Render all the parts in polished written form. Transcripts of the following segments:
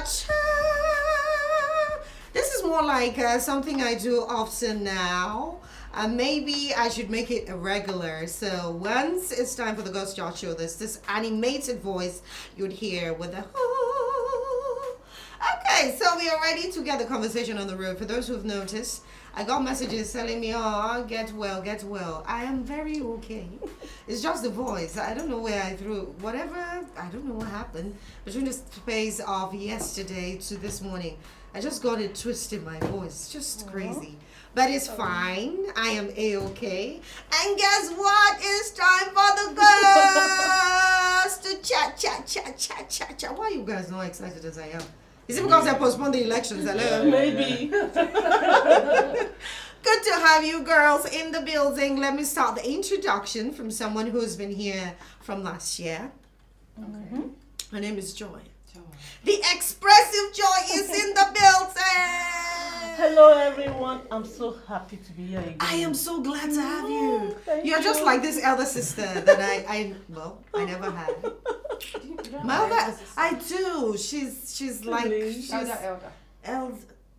cha. This is more like something I do often now. Maybe I should make it a regular. So once it's time for the Ghost Jar Show, there's this animated voice you'd hear with the. Okay, so we are ready to get the conversation on the road. For those who've noticed, I got messages telling me, oh, get well, get well. I am very okay. It's just the voice. I don't know where I threw whatever. I don't know what happened between the space of yesterday to this morning. I just got it twisted, my voice. Just crazy. But it's fine. I am A-okay. And guess what? It's time for the girls to chat. Why are you guys not excited as I am? Is it because I postponed the elections? Hello? Maybe. Good to have you girls in the building. Let me start the introduction from someone who's been here from last year. Okay. Her name is Joy. The expressive Joy is in the building. Hello everyone. I'm so happy to be here again. I am so glad to have you. Thank You're just like this elder sister that I never had. My other, I do. She's like she's elder.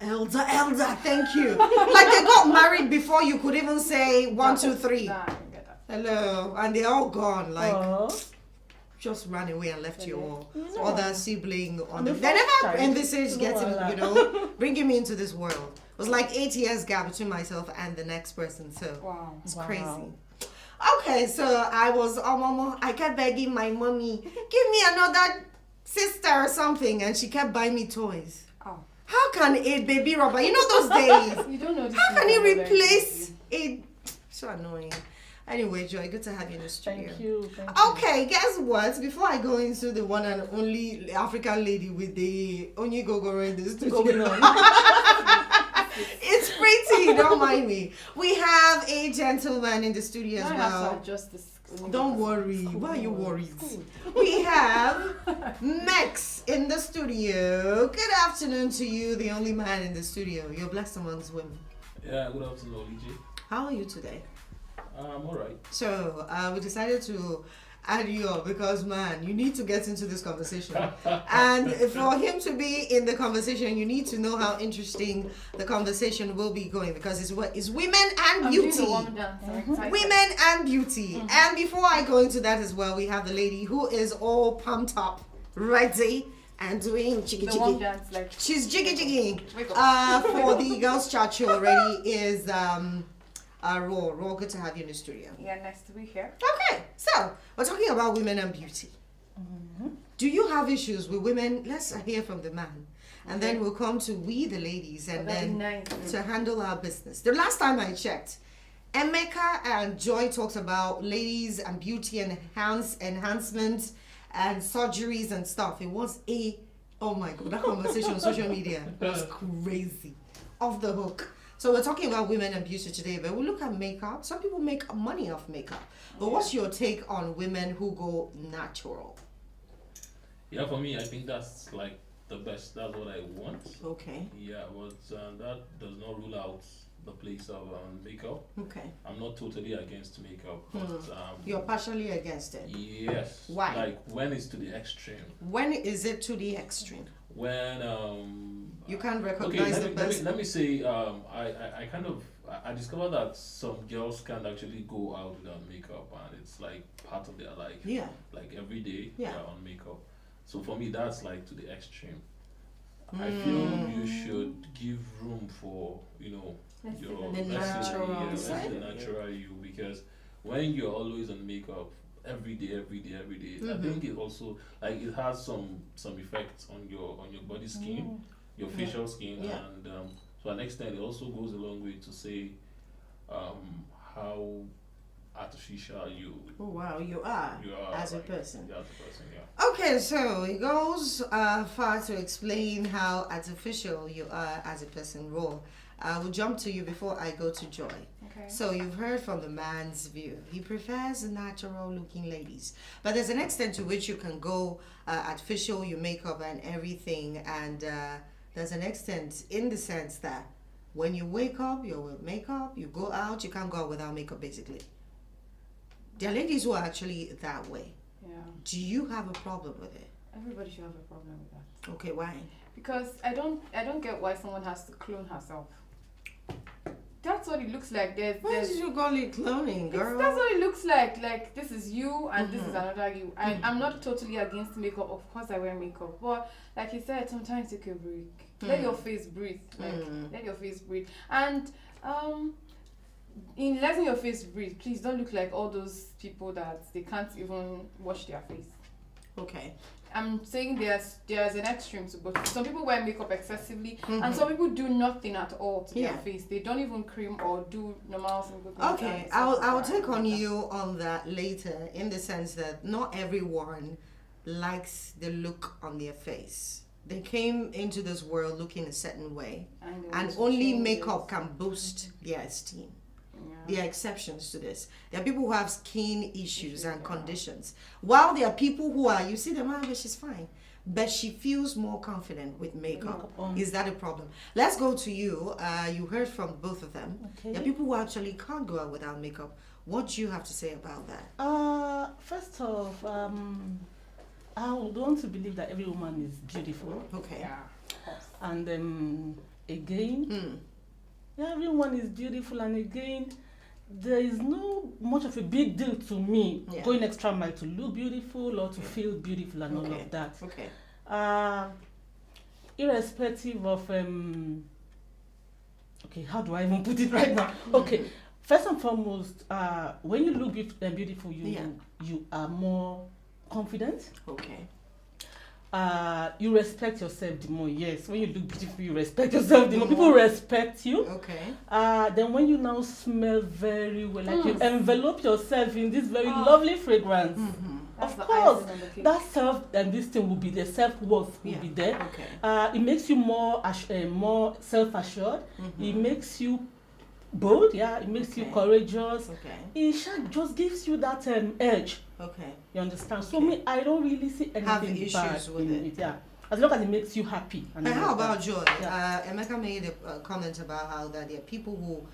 Thank you. Like they got married before you could even say 1, 2, 3. Hello, and they're all gone. Like just ran away and left your other sibling on. They never envisaged getting, bringing me into this world. It was like 8 years gap between myself and the next person. So it's crazy. Okay, so I kept begging my mommy, give me another sister or something, and she kept buying me toys. Oh. How can a baby rubber, you know those days? You don't know this. How can you replace a... So annoying. Anyway, Joy, good to have you in the studio. Thank you. Okay, guess what? Before I go into the one and only African lady with the Onyegogoro in the studio. It's pretty, don't mind me. We have a gentleman in the studio as well. Don't worry. Why are you worried? We have Max in the studio. Good afternoon to you, the only man in the studio. You're blessed amongst women. Yeah, good afternoon, Olije. How are you today? I'm alright. So, we decided to add you up because, man, you need to get into this conversation. And for him to be in the conversation, you need to know how interesting the conversation will be going because it's women and beauty. Women and beauty. And before I go into that as well, we have the lady who is all pumped up, ready, and doing jiggy jiggy. She's jiggy jiggy. For the Girls Chat Show already is Raw, good to have you in the studio. Yeah, nice to be here. Okay, so we're talking about women and beauty. Do you have issues with women? Let's hear from the man. And then we'll come to we, the ladies, and then to handle our business. The last time I checked, Emeka and Joy talked about ladies and beauty and enhancement and surgeries and stuff. It was oh my God, that conversation on social media was crazy. Off the hook. So we're talking about women and beauty today, but we'll look at makeup. Some people make money off makeup. But what's your take on women who go natural? Yeah, for me, I think that's like the best. That's what I want. Okay. Yeah, but that does not rule out the place of makeup. Okay. I'm not totally against makeup, but you're partially against it. Yes. Why? Like when it's to the extreme. When is it to the extreme? When you can't recognize the person. Let me say I discovered that some girls can't actually go out without makeup, and it's like part of their life. Yeah. Like every day Yeah. they're on makeup. So for me, that's like to the extreme. I feel you should give room for the natural you, because when you're always on makeup every day, I think it also like it has some effects on your body skin, your facial skin, and to an extent it also goes a long way to say how artificial you are as a person. Yeah, as a person, yeah. Okay, so it goes far to explain how artificial you are as a person. Raw. I will jump to you before I go to Joy. Okay. So you've heard from the man's view. He prefers natural looking ladies. But there's an extent to which you can go artificial, your makeup and everything. And there's an extent in the sense that when you wake up, you're with makeup, you go out, you can't go out without makeup basically. There are ladies who are actually that way. Yeah. Do you have a problem with it? everybody should have a problem with that. Okay, why? Because I don't get why someone has to clone herself. That's what it looks like. Why did you call it cloning, girl? That's what it looks like. Like, this is you and this is another you. I'm not totally against makeup. Of course I wear makeup. But like you said, sometimes take a break. Let your face breathe. Like, let your face breathe. And in letting your face breathe, please don't look like all those people that they can't even wash their face. Okay. I'm saying there's an extreme to both. Some people wear makeup excessively, and some people do nothing at all to their face. They don't even cream or do normal simple things. Okay, I'll take on you on that later, in the sense that not everyone likes the look on their face. They came into this world looking a certain way, and only makeup can boost their esteem. There are exceptions to this. There are people who have skin issues and conditions. While there are people who are, you see them, but she's fine. But she feels more confident with makeup. Is that a problem? Let's go to you. You heard from both of them. Okay. There are people who actually can't go out without makeup. What do you have to say about that? First off, I would want to believe that every woman is beautiful. Okay. Yeah. And again, everyone is beautiful, and again, there is no much of a big deal to me going extra mile to look beautiful or to feel beautiful and all of that. Okay. Irrespective of how do I even put it right now? Okay, first and foremost, when you look beautiful, you are more confident. Okay. You respect yourself the more. Yes, when you look beautiful, you respect yourself the more. People respect you. Okay. Then when you now smell very well, like you envelop yourself in this very lovely fragrance. Of course, that self and this thing will be there. Self-worth will be there. Okay. It makes you more self-assured. It makes you bold. Yeah, it makes you courageous. Okay. It just gives you that edge. Okay. You understand? So me, I don't really see anything bad with in it. Yeah, as long as it makes you happy. And how about Joy? Emeka made a comment about how that there are people who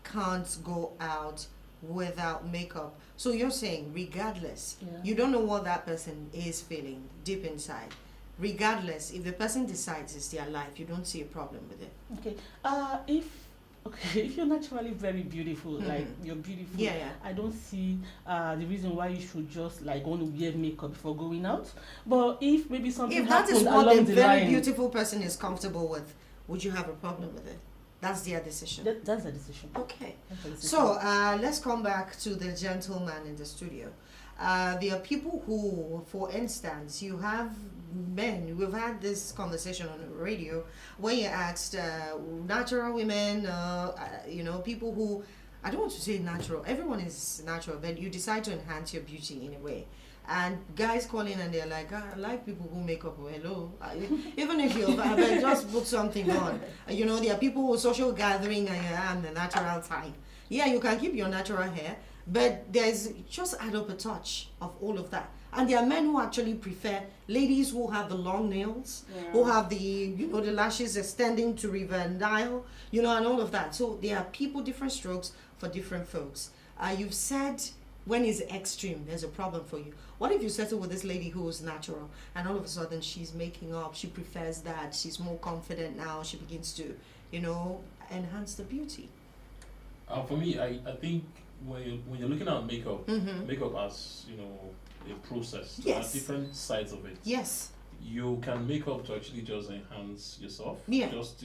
can't go out without makeup. So you're saying, regardless, you don't know what that person is feeling deep inside. Regardless, if the person decides it's their life, you don't see a problem with it. Okay. If you're naturally very beautiful, like you're beautiful, I don't see the reason why you should just like want to wear makeup before going out. But if maybe something happens along the line, if that is what a very beautiful person is comfortable with, would you have a problem with it? That's their decision. That's the decision. Okay. So let's come back to the gentleman in the studio. There are people who, for instance, you have men, we've had this conversation on the radio where you asked natural women, people who, I don't want to say natural, everyone is natural, but you decide to enhance your beauty in a way. And guys call in and they're like, I like people who make up. Hello, even if you're bad, just put something on. There are people who social gathering and I'm the natural type. Yeah, you can keep your natural hair, but there's just add up a touch of all of that. And there are men who actually prefer ladies who have the long nails, who have the the lashes extending to River Nile, and all of that. So there are people, different strokes for different folks. You've said when it's extreme, there's a problem for you. What if you settle with this lady who's natural and all of a sudden she's making up, she prefers that, she's more confident now, she begins to, enhance the beauty? For me, I think when you're looking at makeup, makeup has, a process. There are different sides of it. Yes. You can make up to actually just enhance yourself. Yeah. Just,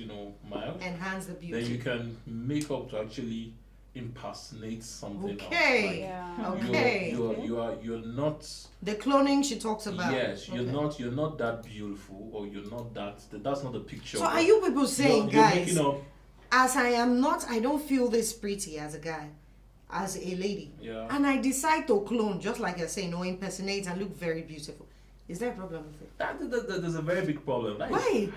mild. Enhance the beauty. Then you can make up to actually impersonate something okay. else. Like okay. You're not the cloning she talks about. Yes, you're not that beautiful, or you're not that's not the picture. So are you people saying, you're guys, making up, as I am not, I don't feel this pretty as a guy, as a lady, and I decide to clone, just like you're saying, or impersonate and look very beautiful. Is there a problem with it? There's a very big problem. That Why?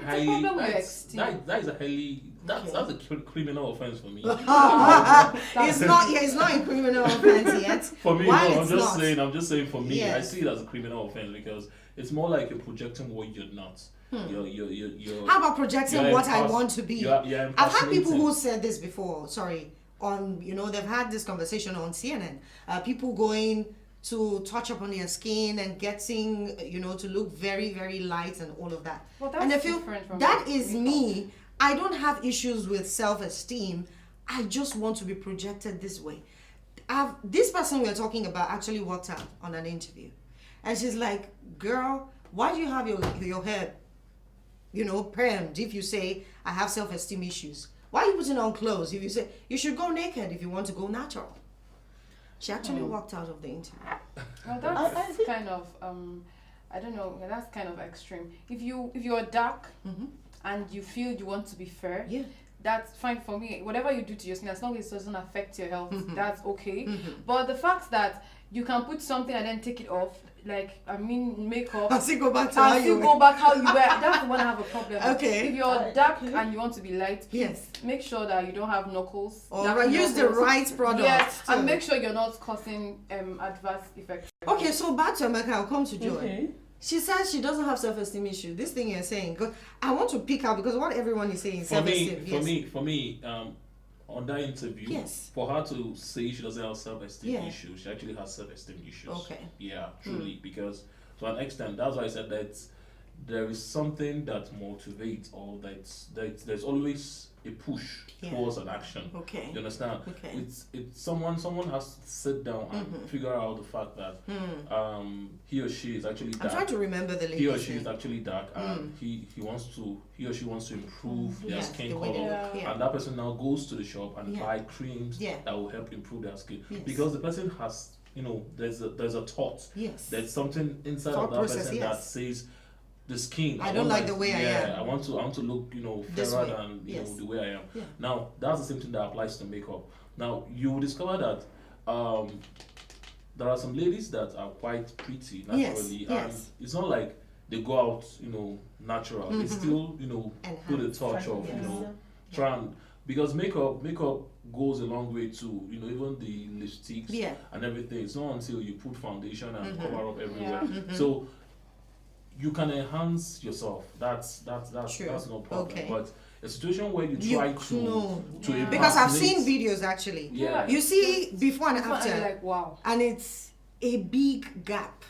That's a criminal offense for me. It's not a criminal offense yet. For me, Why no, it's I'm just saying for me, Yes. I see it as a criminal offense because it's more like you're projecting what you're not. You're How about projecting what I want to be? You're I've had people who said this before, on, they've had this conversation on CNN. People going to touch up on their skin and getting, to look very, very light and all of that. Well, that's and I feel different from that is makeup. me. I don't have issues with self-esteem. I just want to be projected this way. This person we're talking about actually walked out on an interview. And she's like, girl, why do you have your hair, permed if you say I have self-esteem issues? Why are you putting on clothes if you say you should go naked if you want to go natural? She actually walked out of the interview. Well, that's kind of I don't know. That's kind of extreme. If you're dark and you feel you want to be fair, that's fine for me. Whatever you do to your skin, as long as it doesn't affect your health, that's okay. But the fact that you can put something and then take it off, makeup. I'll still go back to how you were. That's the one I have a problem with. Okay. If you're dark and you want to be light, please make sure that you don't have knuckles. Or use the right product. Yes, and make sure you're not causing adverse effects. Okay, so back to America, I'll come to Joy. Okay. She says she doesn't have self-esteem issue. This thing you're saying, I want to pick out because what everyone is saying is self-esteem. For me, on that interview, for her to say she doesn't have self-esteem issues, she actually has self-esteem issues. Okay. Yeah, truly, because to an extent, that's why I said that there is something that motivates, or there's always a push towards an action. Okay. You understand? Okay. It's someone has to sit down and figure out the fact that he or she is actually dark. I'm trying to remember the lady. He or she is actually dark, and he or she wants to improve their skin color, and that person now goes to the shop and buy creams that will help improve their skin because the person has, there's a thought. Yes. There's something inside Thought of that process, person that says, the skin. I don't like the way I am. I want to look, fairer than the way I am. Yeah. Now that's the same thing that applies to makeup. Now you will discover that there are some ladies that are quite pretty naturally, and it's not like they go out, natural. They still, put a touch of, try and, because makeup goes a long way too. Even the lipsticks and everything. It's not until you put foundation and cover up everywhere. So you can enhance yourself. That's no problem. Okay. But a situation where you try to because I've seen videos actually. Yeah. You see before and after, like wow, and it's a big gap.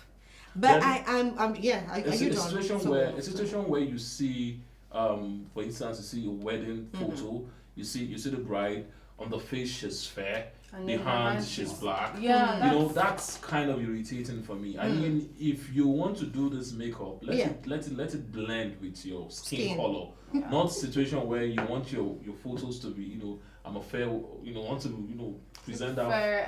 But a situation where you see, for instance, you see a wedding photo. You see the bride. On the face, she's fair. And the hands, she's black. Yeah, that's kind of irritating for me. I mean, if you want to do this makeup, let it blend with your skin color. Yeah. Not situation where you want your photos to be, I'm a fair, want to, present that fair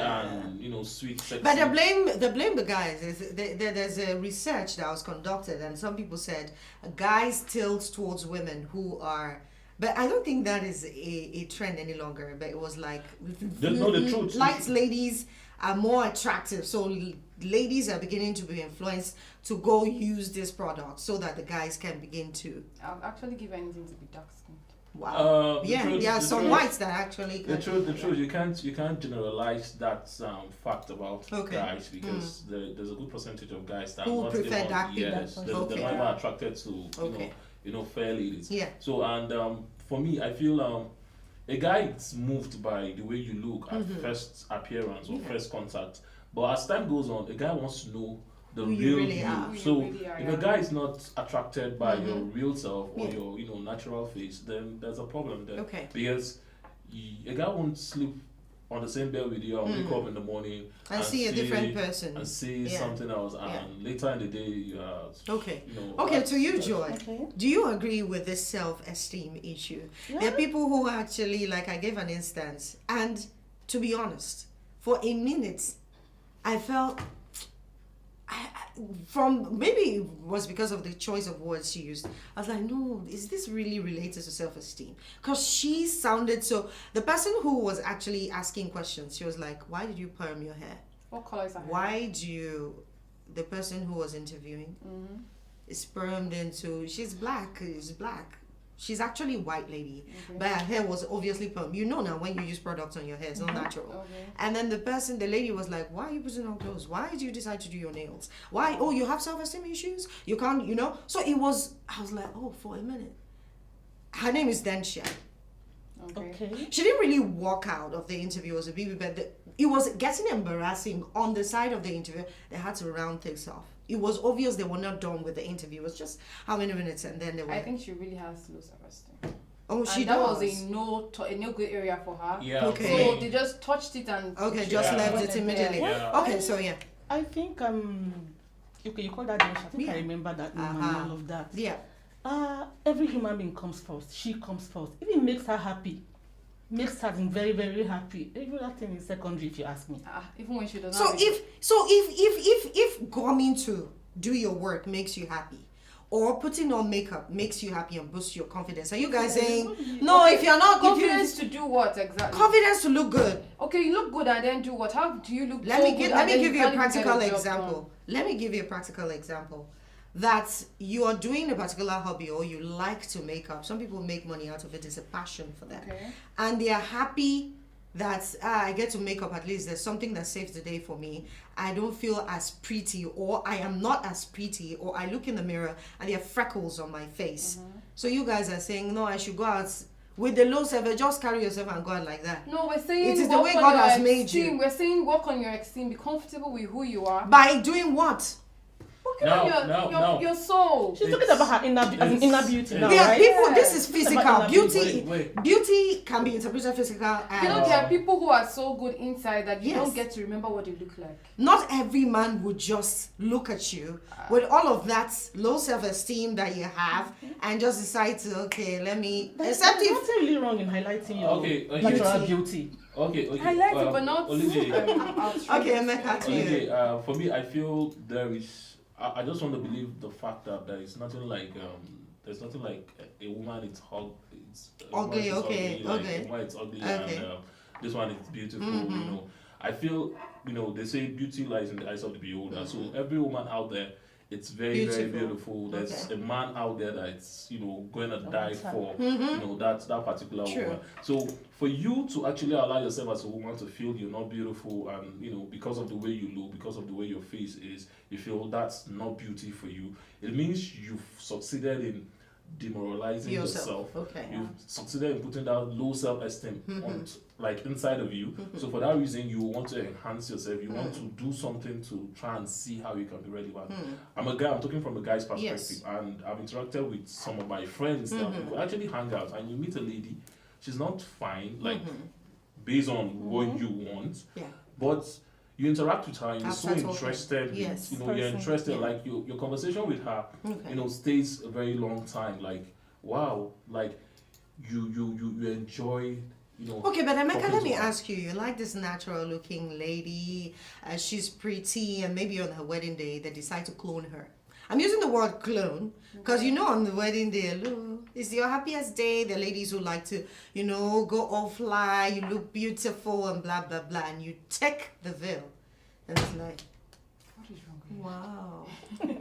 and sweet, sexy. But they blame the guys. There's a research that was conducted, and some people said guys tilt towards women who are. But I don't think that is a trend any longer. But it was like, the truth. Light ladies are more attractive. So ladies are beginning to be influenced to go use this product so that the guys can begin to. I'll actually give anything to be dark skinned. Wow. Some whites that actually. The truth. You can't generalize that fact about guys because there's a good percentage of guys that who prefer dark people. Yes, they're not even attracted to fair ladies. Yeah. So and for me, I feel a guy is moved by the way you look at first appearance or first contact, but as time goes on, a guy wants to know the who real really you. are. So if a guy is not attracted by your real self or your natural face, then there's a problem there. Okay. Because a guy won't sleep on the same bed with you and wake up in the morning and see a different person and see something else, and later in the day you okay, to you, Joy, do you agree with this self-esteem issue? There are people who actually, like I gave an instance, and to be honest, for a minute I felt from maybe it was because of the choice of words she used. I was like, no, is this really related to self-esteem? Because she sounded so. The person who was actually asking questions, she was like, why did you perm your hair? What color is that? Why do you? The person who was interviewing is permed into. She's black. Is black. She's actually a white lady, but her hair was obviously perm. Now when you use products on your hair, it's not natural. Okay. And then the lady was like, why are you putting on clothes? Why did you decide to do your nails? Why? Oh, you have self-esteem issues? You can't, So I was like, oh, for a minute. Her name is Densha. Okay. She didn't really walk out of the interview as a baby, but it was getting embarrassing on the side of the interview. They had to round things off. It was obvious they were not done with the interview. It was just how many minutes, and then they were. I think she really has low self-esteem. Oh, she that does. was a no good area for her. Yeah. Okay. So they just touched it and. Okay, just left it immediately. Yeah. Okay, so yeah. I think okay, you call that Josh. I think I remember that name and all of that. Yeah. Every human being comes first. She comes first. If it makes her happy, makes her very, very happy. Every other thing is secondary, if you ask me. Even when she doesn't. So if coming to do your work makes you happy, or putting on makeup makes you happy and boosts your confidence, are you guys saying no? If you're not confidence to do what exactly? Confidence to look good. Okay, you look good and then do what? How do you look? Let me give you a practical example. Let me give you a practical example. That you are doing a particular hobby or you like to make up. Some people make money out of it. It's a passion for them. Okay. And they are happy that I get to make up. At least there's something that saves the day for me. I don't feel as pretty, or I am not as pretty, or I look in the mirror and there are freckles on my face. So you guys are saying, no, I should go out with the low self, just carry yourself and go out like that. No, we're saying it is the way God has made you. We're saying work on your esteem, be comfortable with who you are. By doing what? Your soul. She's talking about her inner beauty now, there are right? people. This is physical beauty. Wait. Beauty can be interpreted physical. And there are people who are so good inside that you Yes. don't get to remember what they look like. not every man would just look at you with all of that low self-esteem that you have and just decide to let me. Except if what's really wrong in highlighting your natural beauty? Okay. Highlight it, but not. Olivier. okay, Emeka, to you. Olivier, for me, I feel there is. I just want to believe the fact that there is nothing like there's nothing like a woman it's Ugly, ugly, like, okay. A woman it's ugly Okay. and this one is beautiful. You know, I feel they say beauty lies in the eyes of the beholder. So every woman out there, it's very very beautiful. There's a man out there that's going to die for that particular woman. So for you to actually allow yourself as a woman to feel you're not beautiful and because of the way you look, because of the way your face is, you feel that's not beauty for you, it means you've succeeded in demoralizing yourself. You've succeeded in putting that low self-esteem on inside of you. So for that reason you want to enhance yourself, you want to do something to try and see how you can be relevant. I'm a guy, I'm talking from a guy's perspective, and I've interacted with some of my friends that we actually hang out, and you meet a lady, she's not fine based on what you want, but you interact with her and you're so interested. You're interested. Like your conversation with her, stays a very long time. Like wow, like you enjoy. Okay, but Emeka, let me ask you. You like this natural-looking lady? She's pretty, and maybe on her wedding day they decide to clone her. I'm using the word clone because on the wedding day, it's your happiest day. The ladies who like to, go all fly, you look beautiful and blah blah blah, and you take the veil, and it's like, What is wrong with you? wow.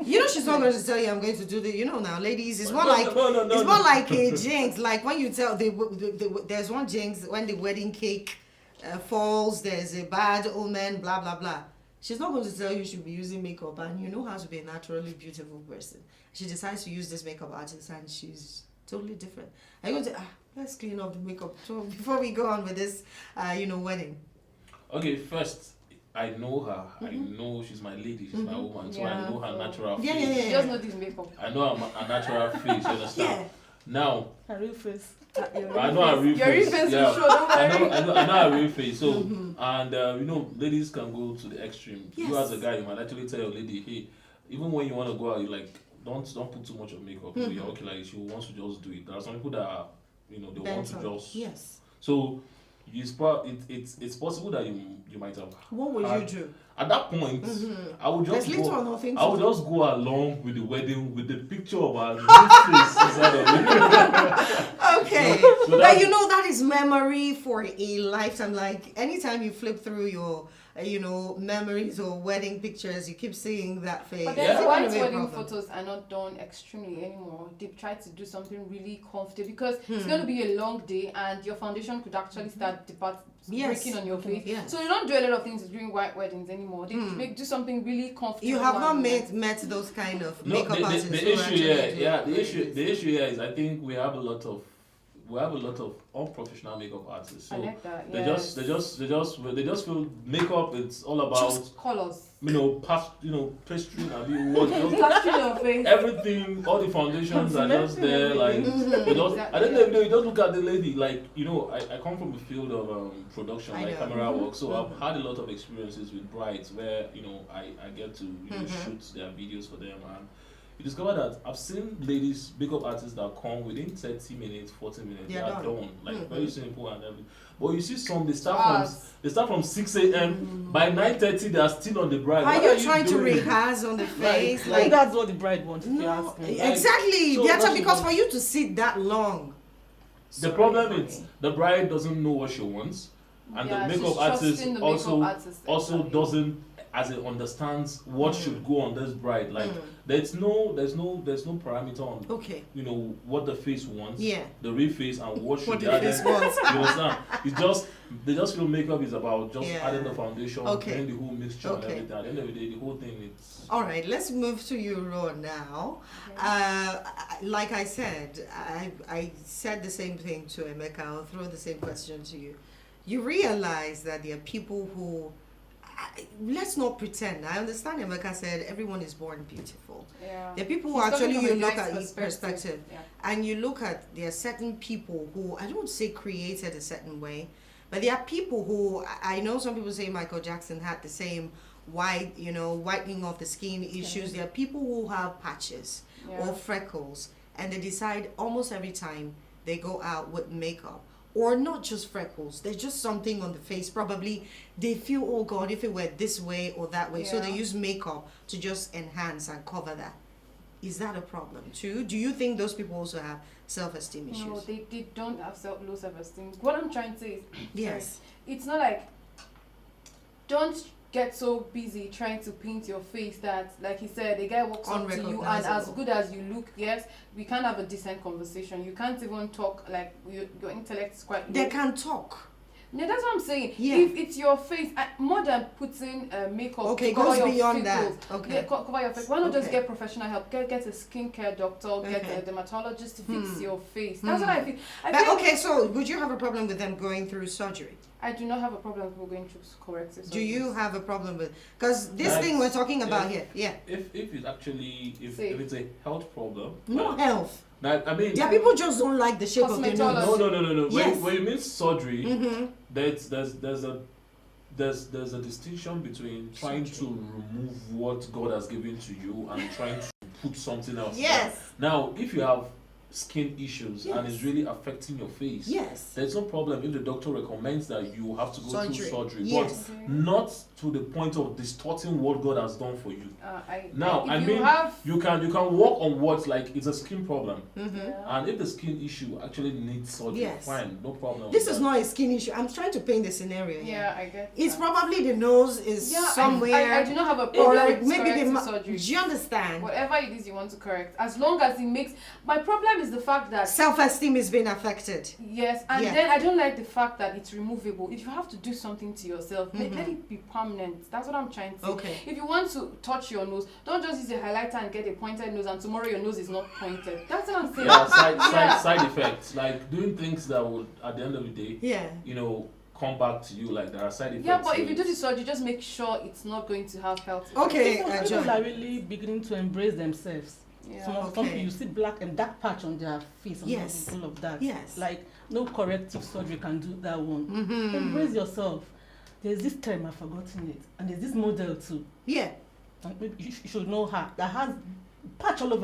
She's not going to tell you I'm going to do the. Now, ladies, it's more No, like no, it's more like a jinx. Like when you tell there's one jinx when the wedding cake falls. There's a bad omen. Blah blah blah. She's not going to tell you should be using makeup, and you know how to be a naturally beautiful person. She decides to use this makeup artist, and she's totally different. I'm going to let's clean up the makeup before we go on with this, wedding. Okay, first, I know her. I know she's my lady. She's my woman. So I know her natural face. She just know this makeup. I know her natural face. You understand? Now, Her real face. I know her real Your face. real face will show. Don't worry. I know her real face. So, and ladies can go to the extreme. Yes. You as a guy, you might actually tell your lady, hey, even when you want to go out, you don't put too much of makeup. You're okay, like she wants to just do it. There are some people that are, they want to just. Yes. So, it's possible that you might have. What would you do? At that point, I would just go along with the wedding with the picture of our new face inside of it. Okay, so but that is memory for a lifetime. Like anytime you flip through your memories or wedding pictures, you keep seeing that face. But then why wedding photos are not done extremely anymore? They try to do something really comfortable because it's going to be a long day and your foundation could actually start breaking on your face. Yes. So they don't do a lot of things during white weddings anymore. They do something really comfortable. You have not met those kind of makeup artists. The issue here is I think we have a lot of we have a lot of unprofessional makeup artists. So I like that. they Yes. they just feel makeup. It's all about Just colors. Pastry and what Plastering your face. everything. All the foundations are just there. Like Exactly. I don't know if you don't look at the lady. Like I come from the field of production, I like know. camera work. So I've had a lot of experiences with brides where I get to shoot their videos for them, and you discover that I've seen ladies, makeup artists that come within 30 minutes, 40 minutes, they are done. Like very simple and everything. But you see some, they start from 6 a.m. By 9:30 they are still on the bride. Are What you trying to rehearse on the face? I think that's what the bride wants, if you No, ask me. exactly. So That's what she because wants- for you to sit that long. The problem is the bride doesn't know what she wants, and Yeah, the she's makeup artist trusting the makeup artist, also exactly. doesn't as it understands what should go on this bride. Like there's no parameter on Okay. what the face wants, Yeah. the real face, and what should What be the added. face wants. You understand? They just feel makeup is about just Yeah. adding the foundation, Okay. doing the whole mixture and Okay. everything. At the end of the day, the whole thing it's All right, let's move to you, Ron, now. Like I said, I said the same thing to Emeka. I'll throw the same question to you. You realize that there are people who, let's not pretend. I understand Emeka said everyone is born beautiful. Yeah. There are people who He's actually coming you from a look nice at perspective. Yeah. And you look at, there are certain people who, I don't say created a certain way, but there are people who, I know some people say Michael Jackson had the same whitening of the skin issues. There are people who have patches or freckles, and they decide almost every time they go out with makeup. Or not just freckles, there's just something on the face. Probably they feel, oh God, if it were this way or that way. So they use makeup to just enhance and cover that. Is that a problem too? Do you think those people also have self-esteem issues? No, they don't have low self-esteem. What I'm trying to say is, Yes. it's not like, don't get so busy trying to paint your face that, like he said, the guy walks up to you and as good as you look, yes, we can't have a decent conversation. You can't even talk, like your intellect is quite low. They can talk. Yeah, that's what I'm saying. Yeah. If it's your face, more than putting makeup, Okay, to cover goes your beyond freckles, that. Okay. yeah, cover your face. Why not just Okay. get professional help? Get a skincare doctor, get Okay. a dermatologist to fix your face. That's what I feel. Okay, so would you have a problem with them going through surgery? I do not have a problem with people going through corrective surgery. Do you have a problem with, because this Like, thing we're talking about here, yeah, if it's actually if Say. it's a health problem. no health. Like, I mean, There are people just don't like the shape of their Cosmetology. nose. no. Yes. When you mean surgery, Mm-hmm. there's a distinction between trying to remove what God has given to you and trying to put something else. Yes. Now, if you have skin issues and Yes. it's really affecting your face, Yes. there's no problem if the doctor recommends that you have to go through surgery, Yes. but not to the point of distorting what God has done for you. Now, if I you mean, have, you can work on what, like, it's a skin problem, Mm-hmm. yeah. and if the skin issue actually needs surgery, Yes. fine, no problem. This with is that. not a skin issue. I'm trying to paint the scenario here. Yeah, I get It's that. probably the nose is Yeah, somewhere. I do not have a or problem with maybe corrective the surgery. Do you understand? Whatever it is you want to correct, as long as it makes. My problem is the fact that Self-esteem is being affected. yes, and Yeah. then I don't like the fact that it's removable. If you have to do something to yourself, let it be permanent. That's what I'm trying to say. Okay. If you want to touch your nose, don't just use a highlighter and get a pointed nose, and tomorrow your nose is not pointed. That's what I'm saying. Yeah, Yeah. side effects, like doing things that would, at the end of the day, Yeah. come back to you. Like, there are side effects. Yeah, but to if you do it. the surgery, just make sure it's not going to have health. Okay. effects. People John. are really beginning to embrace themselves. Yeah. Some Okay. people, you see black and dark patch on their face and Yes. all of that. Yes. Like, no corrective surgery can do that one. Mm-hmm. Embrace yourself. There's this term, I've forgotten it. And there's this model too. Yeah. And maybe you should know her. That has patch all over